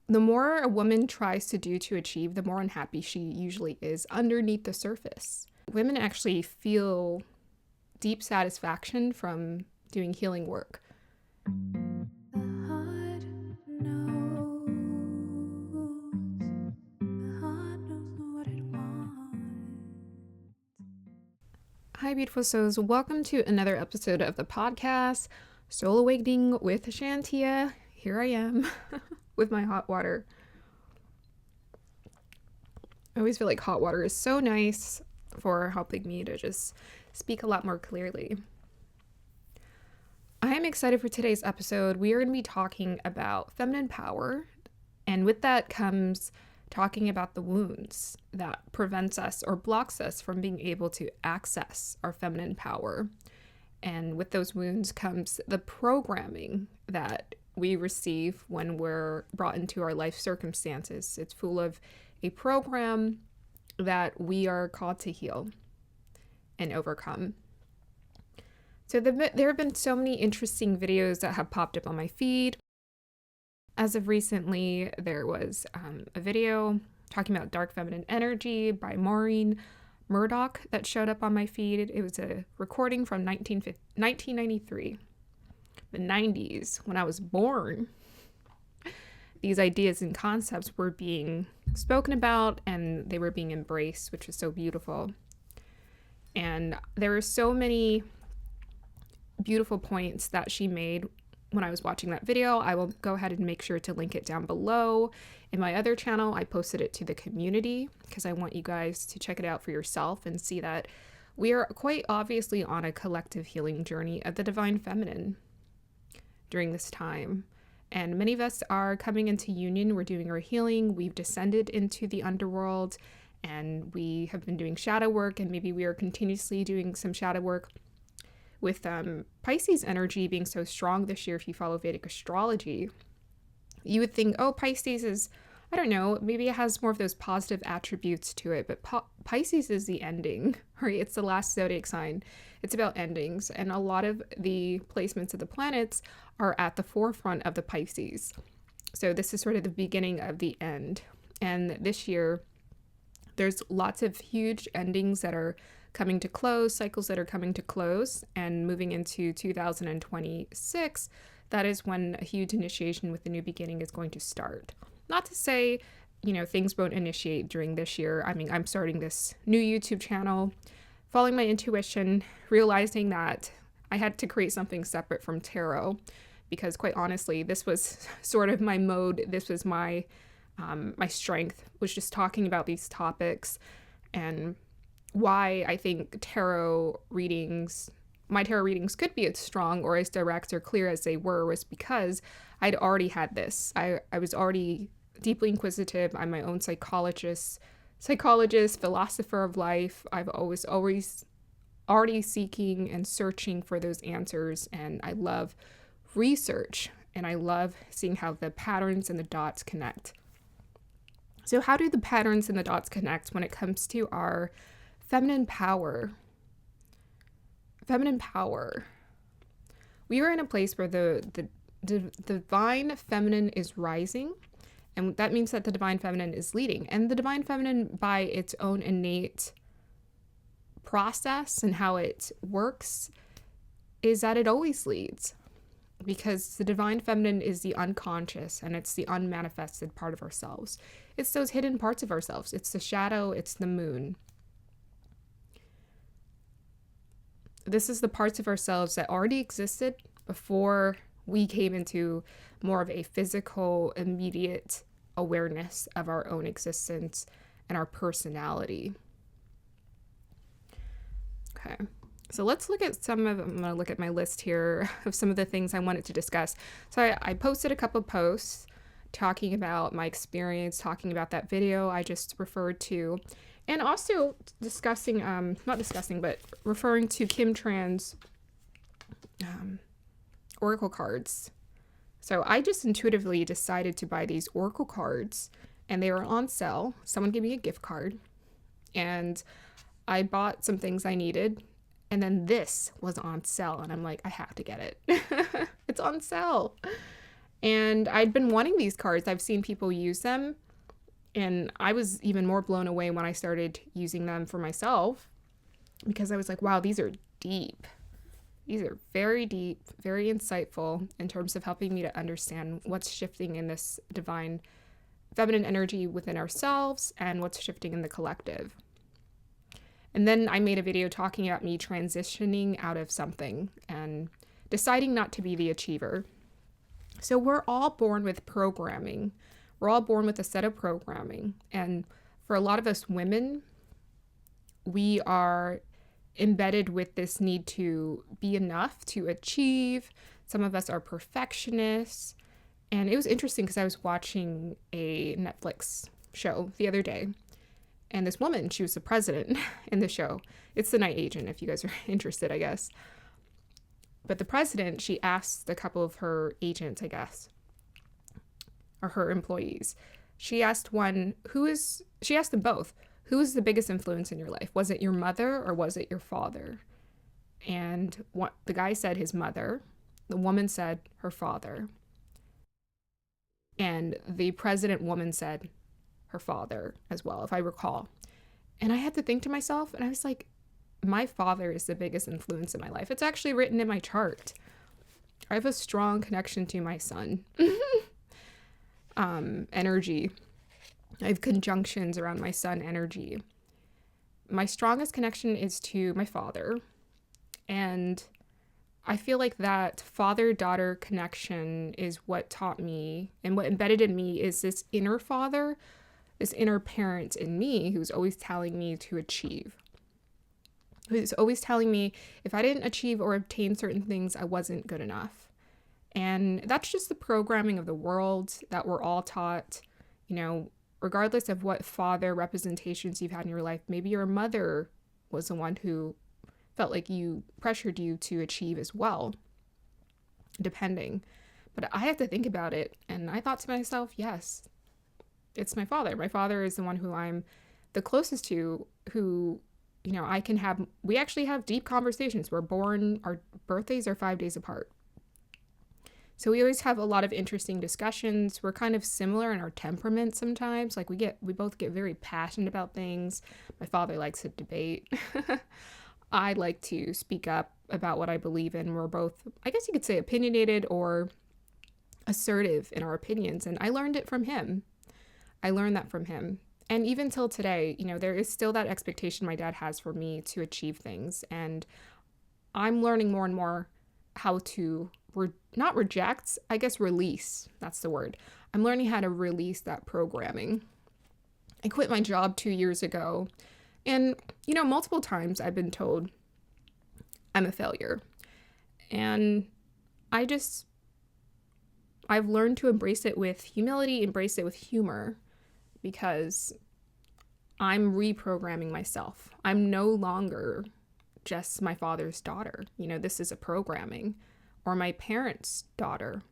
the more a woman tries to do to achieve, the more unhappy she usually is underneath the surface. Women actually feel deep satisfaction from doing healing work. Hi, beautiful souls. Welcome to another episode of the podcast, Soul Awakening with Shantia. Here I am with my hot water. I always feel like hot water is so nice for helping me to just speak a lot more clearly. I am excited for today's episode. We are going to be talking about feminine power, and with that comes talking about the wounds that prevents us or blocks us from being able to access our feminine power. And with those wounds comes the programming that we receive when we're brought into our life circumstances. It's full of a program that we are called to heal and overcome. So there have been so many interesting videos that have popped up on my feed. As of recently, there was a video talking about dark feminine energy by Maureen, Murdock, that showed up on my feed. It was a recording from 1993, the 90s, when I was born. These ideas and concepts were being spoken about and they were being embraced, which is so beautiful. And there were so many beautiful points that she made when I was watching that video. I will go ahead and make sure to link it down below. In my other channel, I posted it to the community because I want you guys to check it out for yourself and see that we are quite obviously on a collective healing journey of the divine feminine during this time. And many of us are coming into union. We're doing our healing. We've descended into the underworld and we have been doing shadow work, and maybe we are continuously doing some shadow work. With Pisces energy being so strong this year, if you follow Vedic Astrology, you would think, oh, Pisces is, I don't know, maybe it has more of those positive attributes to it, but Pisces is the ending, right? It's the last zodiac sign. It's about endings, and a lot of the placements of the planets are at the forefront of the Pisces. So this is sort of the beginning of the end. And this year, there's lots of huge endings that are coming to close, cycles that are coming to close, and moving into 2026, that is when a huge initiation with the new beginning is going to start. Not to say, things won't initiate during this year. I mean, I'm starting this new YouTube channel, following my intuition, realizing that I had to create something separate from tarot, because quite honestly, this was sort of my mode. This was my strength, was just talking about these topics, and why I think my tarot readings could be as strong or as direct or clear as they were was because I'd already had this. I was already deeply inquisitive. I'm my own psychologist, philosopher of life. I've always already seeking and searching for those answers, and I love research, and I love seeing how the patterns and the dots connect. So how do the patterns and the dots connect when it comes to our feminine power? Feminine power. We are in a place where the divine feminine is rising, and that means that the divine feminine is leading. And the divine feminine, by its own innate process and how it works, is that it always leads. Because the divine feminine is the unconscious, and it's the unmanifested part of ourselves. It's those hidden parts of ourselves. It's the shadow, it's the moon. This is the parts of ourselves that already existed before we came into more of a physical, immediate awareness of our own existence and our personality. Okay, so let's look at I'm going to look at my list here of some of the things I wanted to discuss. So I posted a couple posts talking about my experience, talking about that video I just referred to, and also referring to Kim Tran's oracle cards. So I just intuitively decided to buy these oracle cards, and they were on sale. Someone gave me a gift card, and I bought some things I needed, and then this was on sale, and I'm like, I have to get it. It's on sale. And I'd been wanting these cards. I've seen people use them, and I was even more blown away when I started using them for myself, because I was like, wow, these are deep. These are very deep, very insightful in terms of helping me to understand what's shifting in this divine feminine energy within ourselves and what's shifting in the collective. And then I made a video talking about me transitioning out of something and deciding not to be the achiever. So we're all born with programming. We're all born with a set of programming. And for a lot of us women, we are embedded with this need to be enough, to achieve. Some of us are perfectionists. And it was interesting because I was watching a Netflix show the other day. And this woman, she was the president in the show. It's The Night Agent, if you guys are interested, I guess. But the president, she asked a couple of her agents, I guess, or her employees. She asked them both, who is the biggest influence in your life? Was it your mother or was it your father? And the guy said his mother. The woman said her father. And the president woman said her father as well, if I recall. And I had to think to myself, and I was like, my father is the biggest influence in my life. It's actually written in my chart. I have a strong connection to my sun. Energy. I have conjunctions around my sun energy. My strongest connection is to my father. And I feel like that father-daughter connection is what taught me, and what embedded in me is this inner father, this inner parent in me who's always telling me to achieve. Who's always telling me if I didn't achieve or obtain certain things, I wasn't good enough. And that's just the programming of the world that we're all taught, regardless of what father representations you've had in your life. Maybe your mother was the one who felt like pressured you to achieve as well, depending. But I have to think about it. And I thought to myself, yes, it's my father. My father is the one who I'm the closest to, who, we actually have deep conversations. Our birthdays are 5 days apart. So we always have a lot of interesting discussions. We're kind of similar in our temperament sometimes. Like we both get very passionate about things. My father likes to debate. I like to speak up about what I believe in. We're both, I guess you could say, opinionated or assertive in our opinions. And I learned it from him. I learned that from him. And even till today, there is still that expectation my dad has for me to achieve things. And I'm learning more and more how to not reject, I guess release. That's the word. I'm learning how to release that programming. I quit my job 2 years ago. And, multiple times I've been told I'm a failure. And I've learned to embrace it with humility, embrace it with humor, because I'm reprogramming myself. I'm no longer just my father's daughter. This is a programming, or my parents' daughter.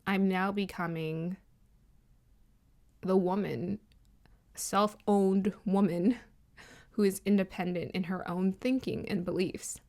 I'm now becoming the woman, self-owned woman who is independent in her own thinking and beliefs.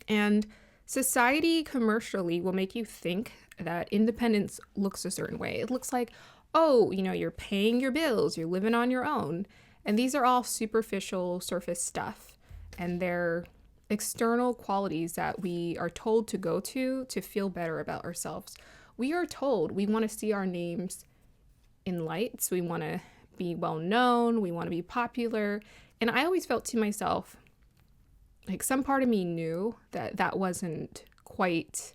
And society commercially will make you think that independence looks a certain way. It looks like, you're paying your bills, you're living on your own. And these are all superficial surface stuff. And they're external qualities that we are told to go to feel better about ourselves. We are told we want to see our names in lights. We want to be well known. We want to be popular. And I always felt to myself, like some part of me knew that wasn't quite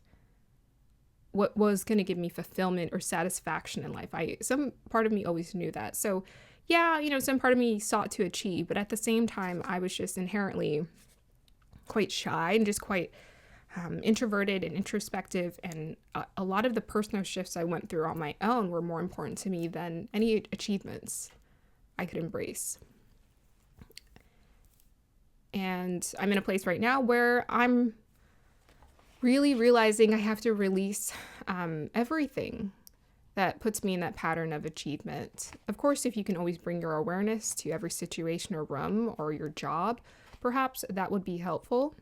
what was going to give me fulfillment or satisfaction in life. Some part of me always knew that. So yeah, some part of me sought to achieve, but at the same time, I was just inherently quite shy and just quite introverted and introspective. And a lot of the personal shifts I went through on my own were more important to me than any achievements I could embrace. And I'm in a place right now where I'm really realizing I have to release everything that puts me in that pattern of achievement. Of course, if you can always bring your awareness to every situation or room or your job, perhaps that would be helpful.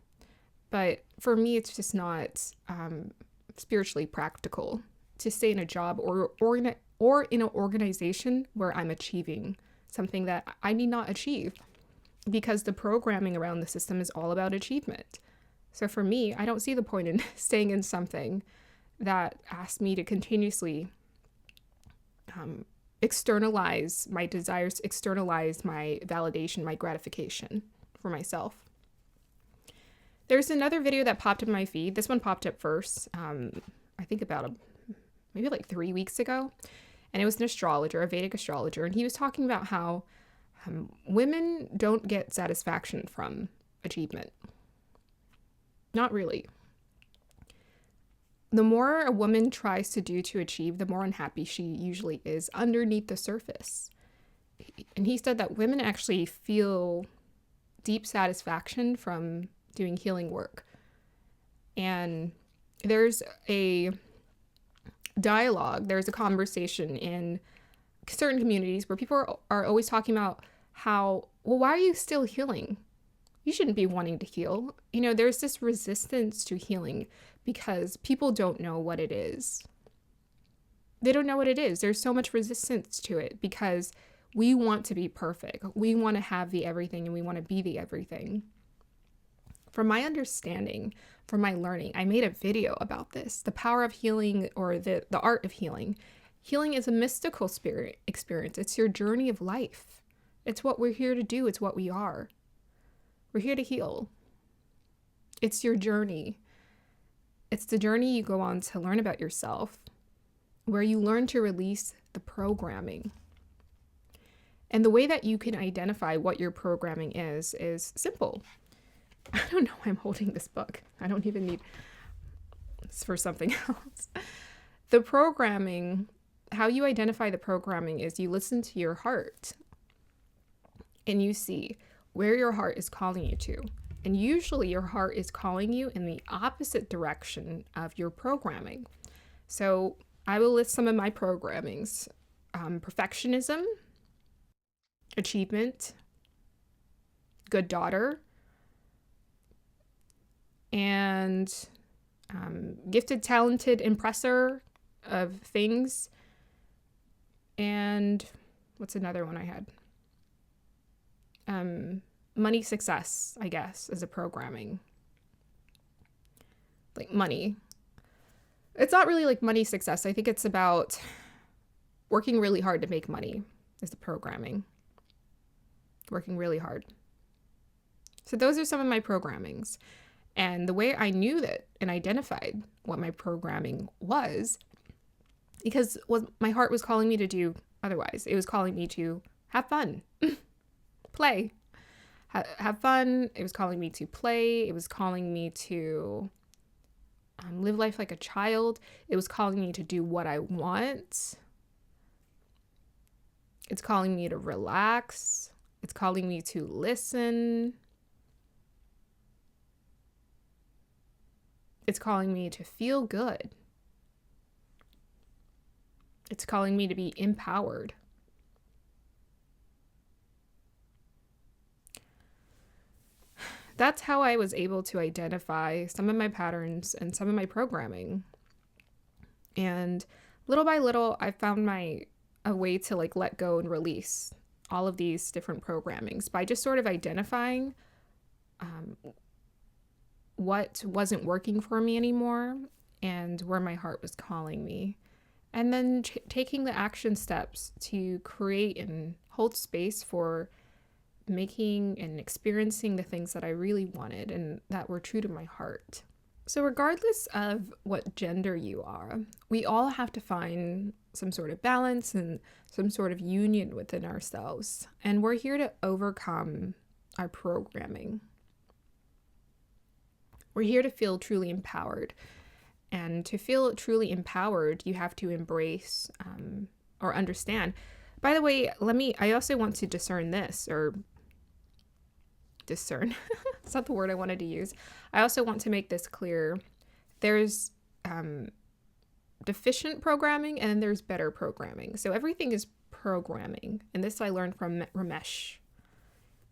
But for me, it's just not spiritually practical. to stay in a job or in an organization where I'm achieving something that I need not achieve, because the programming around the system is all about achievement. So for me, I don't see the point in staying in something that asks me to continuously externalize my desires, externalize my validation, my gratification for myself. There's another video that popped up in my feed. This one popped up first, I think about maybe like 3 weeks ago. And it was an astrologer, a Vedic astrologer. And he was talking about how women don't get satisfaction from achievement. Not really. The more a woman tries to do to achieve, the more unhappy she usually is underneath the surface. And he said that women actually feel deep satisfaction from doing healing work. And there's a dialogue, there's a conversation in certain communities where people are always talking about how, well, why are you still healing? You shouldn't be wanting to heal. You know, there's this resistance to healing because people don't know what it is. They don't know what it is. There's so much resistance to it because we want to be perfect. We want to have the everything and we want to be the everything. From my understanding, from my learning, I made a video about this, the power of healing, or the art of healing. Healing is a mystical spirit experience. It's your journey of life. It's what we're here to do. It's what we are. We're here to heal. It's your journey. It's the journey you go on to learn about yourself, where you learn to release the programming. And the way that you can identify what your programming is simple. I don't know why I'm holding this book. I don't even need it's for something else. The programming, how you identify the programming is you listen to your heart and you see where your heart is calling you to. And usually your heart is calling you in the opposite direction of your programming. So I will list some of my programmings. Perfectionism, achievement, good daughter, and gifted, talented impresser of things. And what's another one I had? Money success, I guess, as a programming. Like money. It's not really like money success. I think it's about working really hard to make money is the programming. Working really hard. So those are some of my programmings. And the way I knew that and identified what my programming was, because what my heart was calling me to do otherwise. It was calling me to have fun, play, have fun. It was calling me to play. It was calling me to live life like a child. It was calling me to do what I want. It's calling me to relax. It's calling me to listen. It's calling me to feel good. It's calling me to be empowered. That's how I was able to identify some of my patterns and some of my programming. And little by little, I found a way to like let go and release all of these different programmings by just sort of identifying what wasn't working for me anymore and where my heart was calling me. And then taking the action steps to create and hold space for making and experiencing the things that I really wanted and that were true to my heart. So regardless of what gender you are, we all have to find some sort of balance and some sort of union within ourselves. And we're here to overcome our programming. We're here to feel truly empowered. And to feel truly empowered, you have to embrace or understand. By the way, I also want to discern this, or discern. It's not the word I wanted to use. I also want to make this clear. There's deficient programming and then there's better programming. So everything is programming. And this I learned from Ramesh.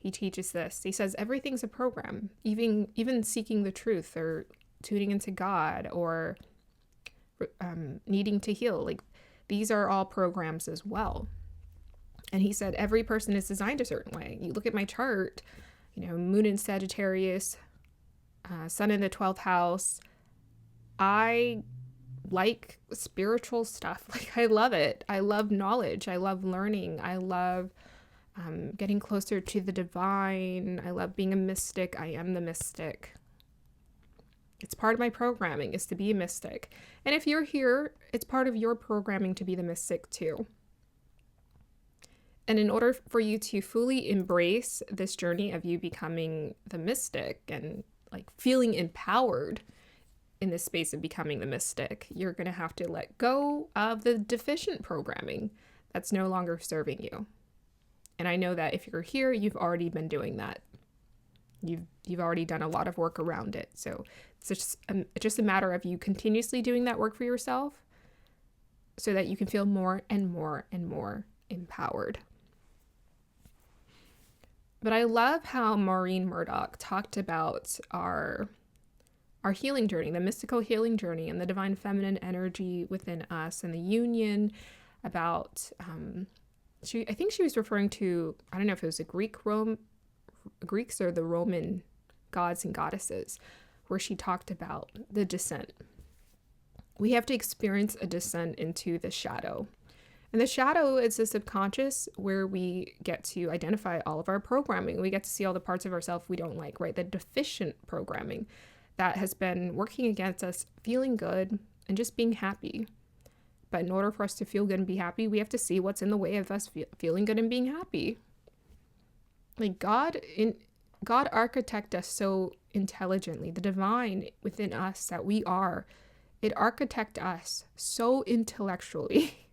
He teaches this. He says everything's a program, even seeking the truth or tuning into God or needing to heal. Like, these are all programs as well. And he said, every person is designed a certain way. You look at my chart, moon in Sagittarius, sun in the 12th house. I like spiritual stuff. Like, I love it. I love knowledge. I love learning. I love getting closer to the divine. I love being a mystic. I am the mystic. It's part of my programming is to be a mystic. And if you're here, it's part of your programming to be the mystic too. And in order for you to fully embrace this journey of you becoming the mystic and like feeling empowered in this space of becoming the mystic, you're going to have to let go of the deficient programming that's no longer serving you. And I know that if you're here, you've already been doing that. You've already done a lot of work around it. So it's just a matter of you continuously doing that work for yourself so that you can feel more and more and more empowered. But I love how Maureen Murdock talked about our healing journey, the mystical healing journey, and the divine feminine energy within us, and the union about, I think she was referring to, I don't know if it was the Greeks or the Roman gods and goddesses, where she talked about the descent. We have to experience a descent into the shadow. And the shadow is the subconscious where we get to identify all of our programming. We get to see all the parts of ourselves we don't like, right? The deficient programming that has been working against us feeling good and just being happy. But in order for us to feel good and be happy, we have to see what's in the way of us feeling good and being happy. Like God architect us so intelligently, the divine within us that we are, it architect us so intellectually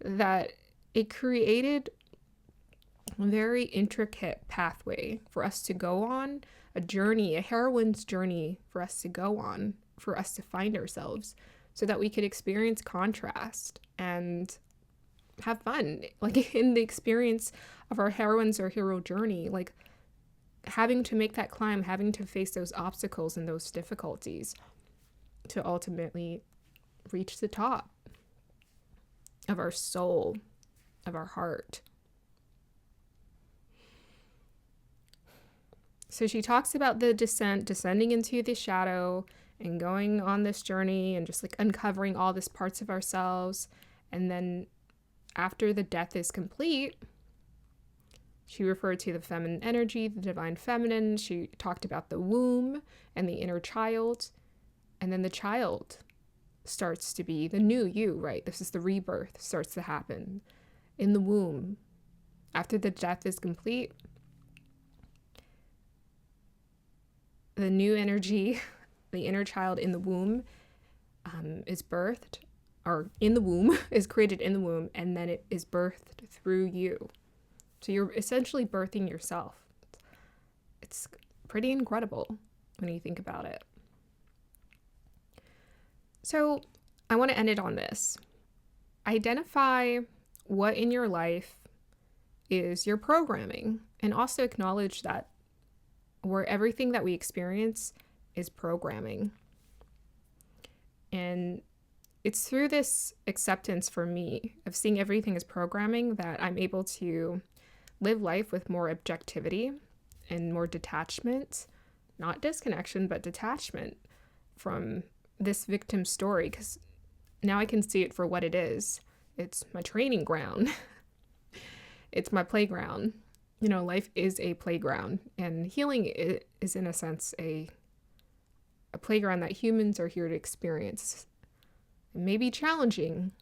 that it created a very intricate pathway for us to go on, a journey, a heroine's journey for us to go on, for us to find ourselves, so that we could experience contrast and have fun, like in the experience of our heroine's or hero journey, like having to make that climb, having to face those obstacles and those difficulties to ultimately reach the top of our soul, of our heart. So she talks about the descending into the shadow and going on this journey and just like uncovering all these parts of ourselves. And then after the death is complete, she referred to the feminine energy, the divine feminine. She talked about the womb and the inner child. And then the child starts to be the new you, right? This is the rebirth starts to happen in the womb. After the death is complete, the new energy, the inner child in the womb is birthed, or in the womb, is created in the womb, and then it is birthed through you. So you're essentially birthing yourself. It's pretty incredible when you think about it. So I want to end it on this. Identify what in your life is your programming, and also acknowledge that where everything that we experience is programming. And it's through this acceptance for me of seeing everything as programming that I'm able to live life with more objectivity and more detachment, not disconnection, but detachment from this victim story, because now I can see it for what it is. It's my training ground. It's my playground. Life is a playground, and healing is in a sense a playground that humans are here to experience. It may be challenging,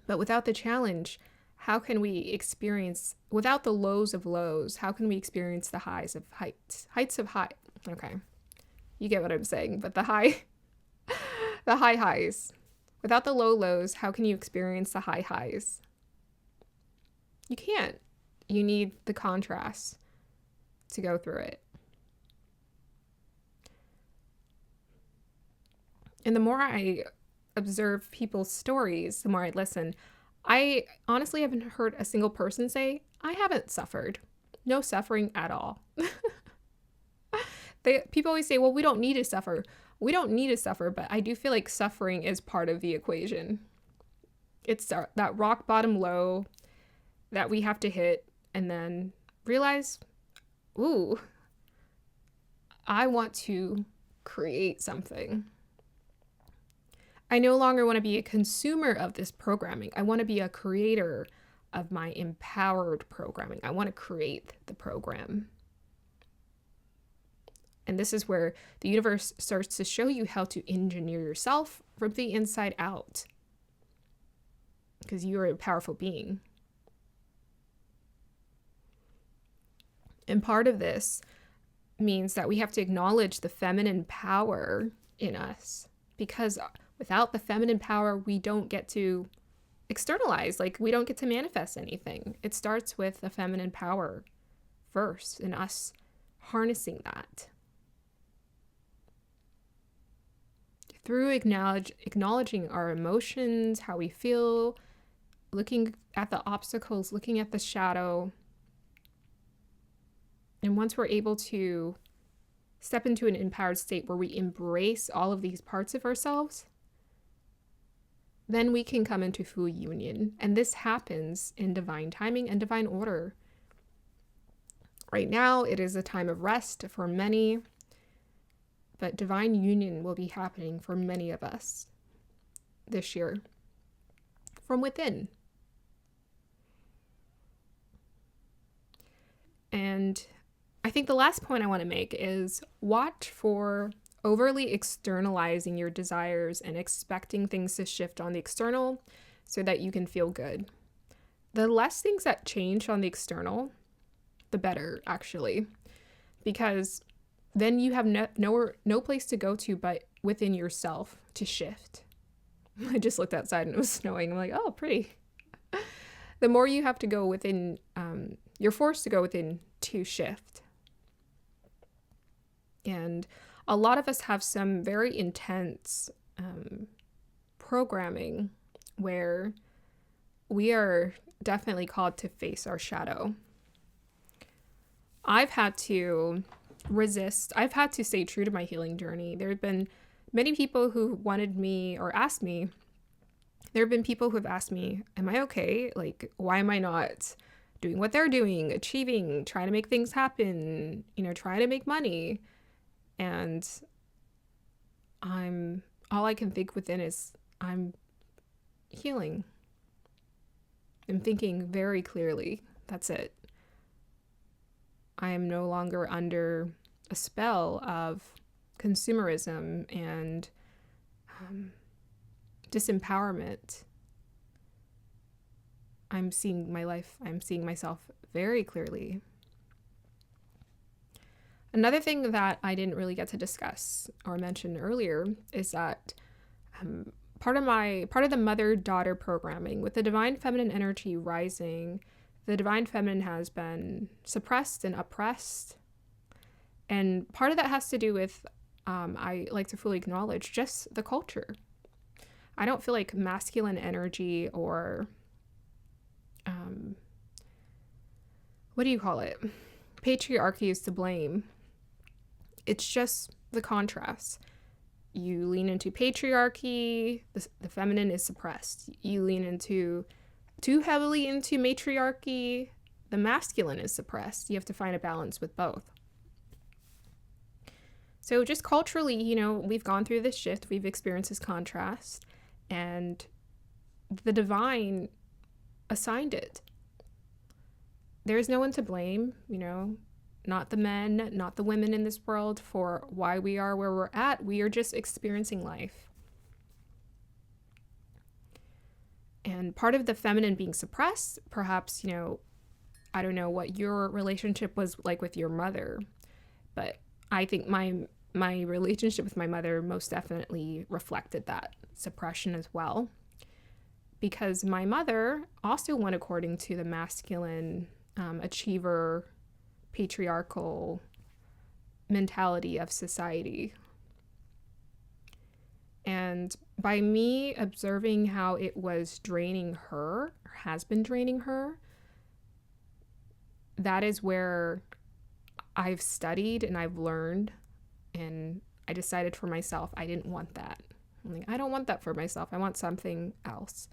but without the challenge, how can we experience, without the lows of lows, how can we experience the highs of heights of high? Okay, you get what I'm saying, but the high highs. Without the low lows, how can you experience the high highs? You can't. You need the contrast to go through it. And the more I observe people's stories, the more I listen, I honestly haven't heard a single person say, I haven't suffered. No suffering at all. People always say, well, we don't need to suffer. we don't need to suffer, but I do feel like suffering is part of the equation. It's that rock bottom low that we have to hit and then realize, ooh, I want to create something. I no longer want to be a consumer of this programming. I want to be a creator of my empowered programming. I want to create the program. And this is where the universe starts to show you how to engineer yourself from the inside out. Because you are a powerful being. And part of this means that we have to acknowledge the feminine power in us. Because without the feminine power, we don't get to externalize. Like, we don't get to manifest anything. It starts with the feminine power first, and us harnessing that. Through acknowledging our emotions, how we feel, looking at the obstacles, looking at the shadow. And once we're able to step into an empowered state where we embrace all of these parts of ourselves, then we can come into full union. And this happens in divine timing and divine order. Right now, it is a time of rest for many, but divine union will be happening for many of us this year from within. And I think the last point I want to make is watch for overly externalizing your desires and expecting things to shift on the external so that you can feel good. The less things that change on the external, the better, actually, because then you have no place to go to but within yourself to shift. I just looked outside and it was snowing. I'm like, oh, pretty. The more you have to go within, you're forced to go within to shift. And a lot of us have some very intense programming where we are definitely called to face our shadow. I've had to resist. I've had to stay true to my healing journey. There have been many people who wanted me or asked me. There have been people who have asked me, am I okay? Like, why am I not doing what they're doing, achieving, trying to make things happen, trying to make money? And all I can think within is I'm healing. I'm thinking very clearly. That's it. I am no longer under a spell of consumerism and disempowerment. I'm seeing my life, I'm seeing myself very clearly. Another thing that I didn't really get to discuss or mention earlier is that part of the mother-daughter programming with the divine feminine energy rising, the divine feminine has been suppressed and oppressed. And part of that has to do with, I like to fully acknowledge, just the culture. I don't feel like masculine energy or, what do you call it? Patriarchy is to blame. It's just the contrast. You lean into patriarchy, the feminine is suppressed. You lean too heavily into matriarchy, the masculine is suppressed. You have to find a balance with both. So just culturally, we've gone through this shift, we've experienced this contrast, and the divine assigned it. There's no one to blame, not the men, not the women in this world for why we are where we're at. We are just experiencing life. And part of the feminine being suppressed, perhaps, I don't know what your relationship was like with your mother, but I think my relationship with my mother most definitely reflected that suppression as well. Because my mother also went according to the masculine achiever, patriarchal mentality of society. And by me observing how it was draining her, or has been draining her, that is where I've studied and I've learned and I decided for myself I didn't want that. I'm like, I don't want that for myself. I want something else.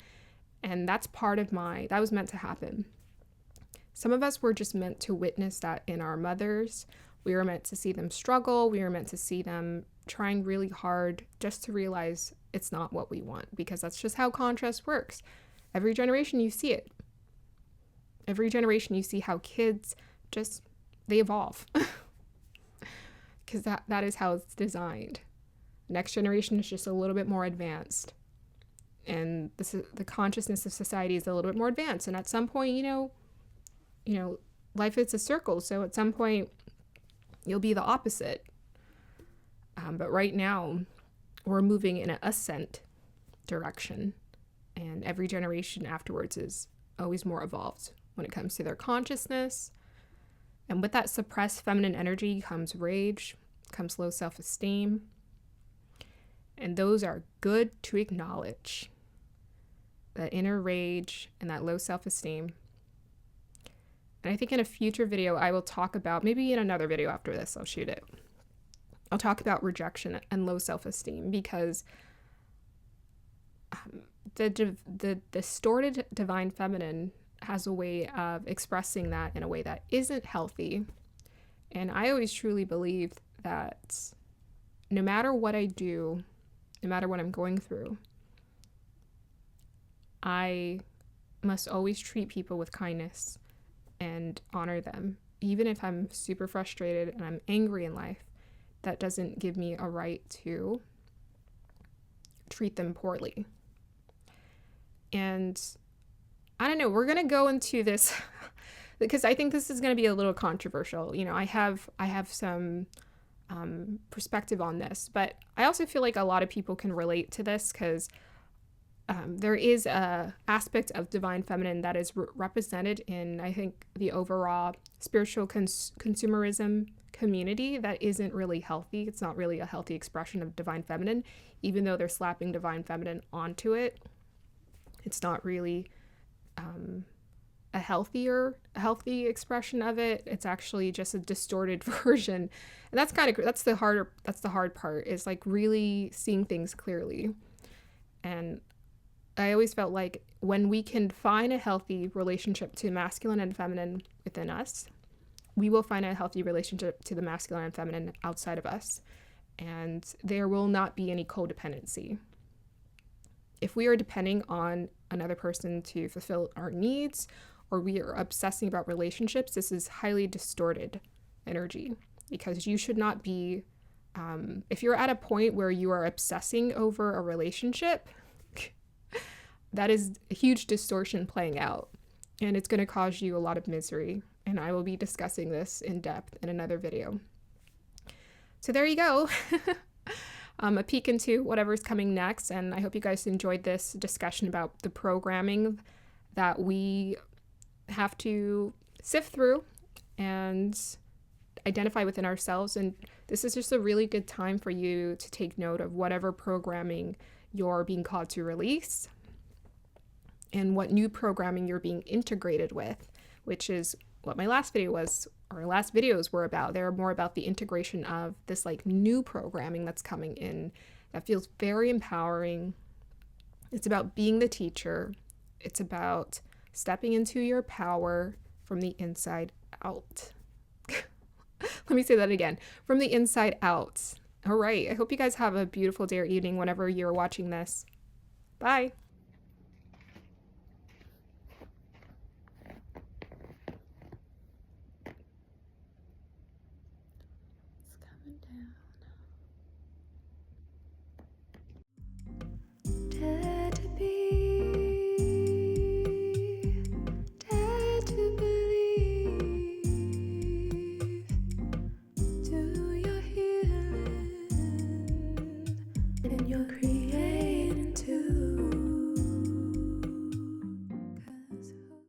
And that's that was meant to happen. Some of us were just meant to witness that in our mothers. We were meant to see them struggle. We were meant to see them trying really hard just to realize it's not what we want, because that's just how contrast works. Every generation you see it. Every generation you see how kids they evolve. Because that is how it's designed. Next generation is just a little bit more advanced. And the consciousness of society is a little bit more advanced. And at some point, life is a circle. So at some point, you'll be the opposite. But right now, we're moving in an ascent direction. And every generation afterwards is always more evolved when it comes to their consciousness. And with that suppressed feminine energy comes rage, comes low self-esteem. And those are good to acknowledge. That inner rage and that low self-esteem. And I think in a future video, I will talk about, maybe in another video after this, I'll shoot it. I'll talk about rejection and low self-esteem, because the distorted divine feminine has a way of expressing that in a way that isn't healthy. And I always truly believe that no matter what I do, no matter what I'm going through, I must always treat people with kindness and honor them. Even if I'm super frustrated and I'm angry in life, that doesn't give me a right to treat them poorly. And I don't know, we're going to go into this because I think this is going to be a little controversial. I have some perspective on this, but I also feel like a lot of people can relate to this, because there is a aspect of divine feminine that is represented in, I think, the overall spiritual consumerism community that isn't really healthy. It's not really a healthy expression of divine feminine, even though they're slapping divine feminine onto it. It's not really a healthy expression of it. It's actually just a distorted version. And that's the hard part, is like really seeing things clearly. And I always felt like when we can find a healthy relationship to masculine and feminine within us, we will find a healthy relationship to the masculine and feminine outside of us. And there will not be any codependency. If we are depending on another person to fulfill our needs, or we are obsessing about relationships, this is highly distorted energy, because you should not be, if you're at a point where you are obsessing over a relationship, that is a huge distortion playing out, and it's going to cause you a lot of misery. And I will be discussing this in depth in another video. So there you go. A peek into whatever's coming next. And I hope you guys enjoyed this discussion about the programming that we have to sift through and identify within ourselves. And this is just a really good time for you to take note of whatever programming you're being called to release and what new programming you're being integrated with, which is what my last video was, or last videos were about. They're more about the integration of this like new programming that's coming in that feels very empowering. It's about being the teacher. It's about stepping into your power from the inside out. Let me say that again. From the inside out. All right. I hope you guys have a beautiful day or evening whenever you're watching this. Bye. It's coming down.